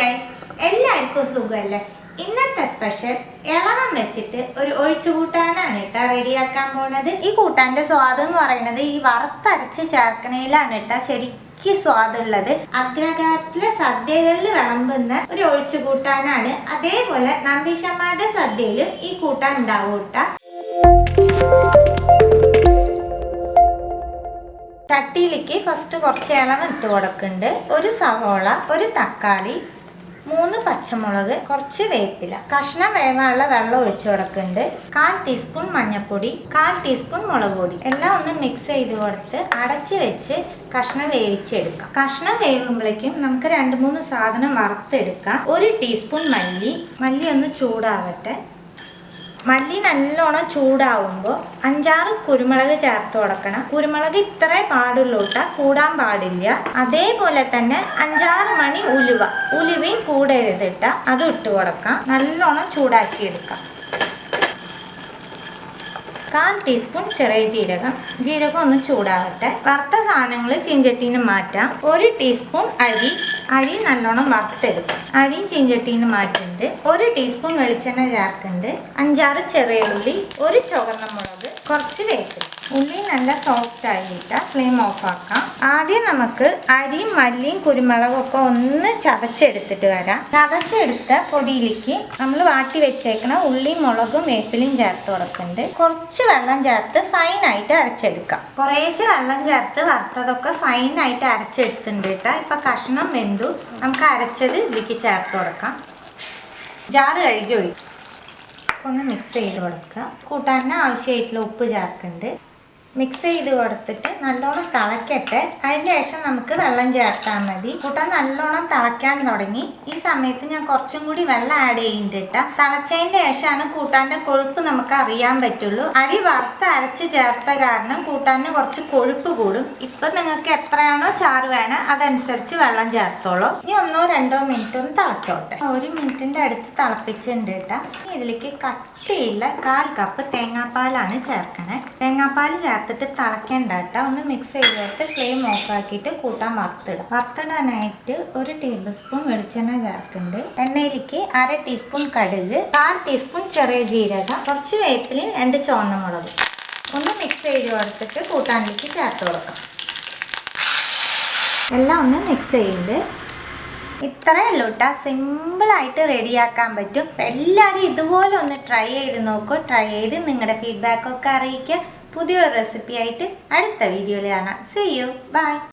Guys, എല്ലാവർക്കും സുഖമല്ലേ? ഇന്നത്തെ സ്പെഷ്യൽ ഇളവൻ വെച്ചിട്ട് ഒരു ഒഴിച്ചുകൂട്ടാനാണ് കേട്ടോ റെഡിയാക്കാൻ പോണത്. ഈ കൂട്ടാന്റെ സ്വാദ് എന്ന് പറയുന്നത് ഈ വറുത്തരച്ച് ചേർക്കണയിലാണ് കേട്ടോ ശരിക്കും സ്വാദുള്ളത്. അഗ്രഹാരത്തിലെ സദ്യകളിൽ വിളമ്പുന്ന ഒരു ഒഴിച്ചുകൂട്ടാനാണ്. അതേപോലെ നമ്പീശന്മാരുടെ സദ്യയിലും ഈ കൂട്ടാൻ ഉണ്ടാവും കേട്ടോ. ചട്ടിയിലേക്ക് ഫസ്റ്റ് കുറച്ച് ഇളവൻ ഇട്ട് കൊടുക്കുന്നുണ്ട്. ഒരു സവോള, ഒരു തക്കാളി, 3 പച്ചമുളക്, കുറച്ച് വേപ്പില, കഷ്ണം വേവാനുള്ള വെള്ളം ഒഴിച്ചു കൊടുക്കുന്നുണ്ട്. 1/4 ടീസ്പൂൺ മഞ്ഞൾപ്പൊടി, 1/4 ടീസ്പൂൺ മുളക് പൊടി എല്ലാം ഒന്ന് മിക്സ് ചെയ്ത് കൊടുത്ത് അടച്ച് വെച്ച് കഷ്ണം വേവിച്ചെടുക്കാം. കഷ്ണം വേവുമ്പോഴേക്കും നമുക്ക് 2-3 സാധനം വറുത്തെടുക്കാം. 1 ടീസ്പൂൺ മല്ലി ഒന്ന് ചൂടാവട്ടെ. മല്ലി നല്ലോണം ചൂടാവുമ്പോൾ 5-6 കുരുമുളക് ചേർത്ത് കൊടുക്കണം. കുരുമുളക് ഇത്രേ പാടുള്ളൂ കേട്ടോ, കൂടാൻ പാടില്ല. അതേപോലെ തന്നെ 5-6 മണി ഉലുവയും കൂടരുത് കേട്ടോ, അതും ഇട്ട് കൊടുക്കാം. നല്ലോണം ചൂടാക്കി എടുക്കാം. 1/4 ടീസ്പൂൺ ചെറിയ ജീരകം ഒന്ന് ചൂടാവട്ടെ. വറുത്ത സാധനങ്ങൾ ചീഞ്ചട്ടീന്ന് മാറ്റാം. 1 ടീസ്പൂൺ അരി നല്ലോണം വറുത്തെടുക്കാം. അരിയും ചീഞ്ചട്ടീന്ന് മാറ്റുന്നുണ്ട്. 1 ടീസ്പൂൺ വെളിച്ചെണ്ണ ചേർക്കുന്നുണ്ട്. 5-6 ചെറിയ ഉള്ളി, 1 ചുവന്ന മുളക്, കുറച്ച് വേപ്പില. ഉള്ളി നല്ല സോഫ്റ്റ് ആയിട്ട് ഫ്ലെയിം ഓഫ് ആക്കാം. ആദ്യം നമുക്ക് അരിയും മല്ലിയും കുരുമുളകും ഒക്കെ ഒന്ന് ചതച്ചെടുത്തിട്ട് വരാം. ചതച്ചെടുത്ത പൊടിയിലേക്ക് നമ്മൾ വാട്ടി വെച്ചേക്കണ ഉള്ളിയും മുളകും വേപ്പിലയും ചേർത്ത് കൊടുക്കുന്നുണ്ട്. കുറച്ച് വെള്ളം ചേർത്ത് ഫൈനായിട്ട് അരച്ചെടുക്കാം. കുറേശ്ശെ വെള്ളം ചേർത്ത് വറുത്തതൊക്കെ ഫൈനായിട്ട് അരച്ചെടുത്തിട്ടുണ്ട് കേട്ടോ. ഇപ്പൊ കഷ്ണം വെന്തു. നമുക്ക് അരച്ചത് ഇതിലേക്ക് ചേർത്ത് കൊടുക്കാം. ജാറ് കഴുകി ഒഴിക്കും. ഒന്ന് മിക്സ് ചെയ്ത് കൊടുക്കുക. കൂട്ടാൻ ആവശ്യമായിട്ടുള്ള ഉപ്പ് ചേർക്കുന്നുണ്ട്. മിക്സ് ചെയ്ത് കൊടുത്തിട്ട് നല്ലോണം തിളക്കട്ടെ. അതിന് ശേഷം നമുക്ക് വെള്ളം ചേർത്താൽ മതി. കൂട്ടാൻ നല്ലോണം തിളയ്ക്കാൻ തുടങ്ങി. ഈ സമയത്ത് ഞാൻ കുറച്ചും കൂടി വെള്ളം ആഡ് ചെയ്യുന്നുണ്ട്. തിളച്ചതിൻ്റെ ശേഷമാണ് കൂട്ടാൻ്റെ കൊഴുപ്പ് നമുക്ക് അറിയാൻ പറ്റുള്ളൂ. അരി വറുത്ത് അരച്ച് ചേർത്ത കാരണം കൂട്ടാന് കുറച്ച് കൊഴുപ്പ് കൂടും. ഇപ്പം നിങ്ങൾക്ക് എത്രയാണോ ചാറ് വേണം അതനുസരിച്ച് വെള്ളം ചേർത്തോളൂ. ഇനി 1-2 മിനിറ്റ് ഒന്ന് തിളച്ചോട്ടെ. 1 മിനിറ്റിൻ്റെ അടുത്ത് തിളപ്പിച്ചിട്ടുണ്ട് കേട്ടോ. ഇതിലേക്ക് കട്ടിയില്ല 1/4 കപ്പ് തേങ്ങാപ്പാലാണ് ചേർക്കണേ. തേങ്ങാപ്പാൽ ചേർത്തിട്ട് തിളക്കേണ്ട കേട്ടോ. ഒന്ന് മിക്സ് ചെയ്തിട്ട് ഫ്ലെയിം ഓഫ് ആക്കിയിട്ട് കൂട്ടാൻ വറുത്തിടാം. വറുത്തിടാനായിട്ട് 1 ടേബിൾ സ്പൂൺ വെളിച്ചെണ്ണ ചേർക്കുന്നുണ്ട്. എണ്ണയിലേക്ക് 1/2 ടീസ്പൂൺ കടുക്, 1/4 ടീസ്പൂൺ ചെറിയ ജീരകം, കുറച്ച് വേപ്പിലയും 2 ചുവന്ന മുളക് ഒന്ന് മിക്സ് ചെയ്ത് കൊടുത്തിട്ട് കൂട്ടാനിലേക്ക് ചേർത്ത് കൊടുക്കാം. എല്ലാം ഒന്ന് മിക്സ് ചെയ്യുന്നുണ്ട്. ഇത്രയേ ഉള്ളൂ കേട്ടോ. സിമ്പിളായിട്ട് റെഡിയാക്കാൻ പറ്റും. എല്ലാവരും ഇതുപോലെ ഒന്ന് ട്രൈ ചെയ്ത് നോക്കൂ. ട്രൈ ചെയ്ത് നിങ്ങളുടെ ഫീഡ്ബാക്കൊക്കെ അറിയിക്കുക. പുതിയൊരു റെസിപ്പി ആയിട്ട് അടുത്ത വീഡിയോയിൽ കാണാം. See you. Bye.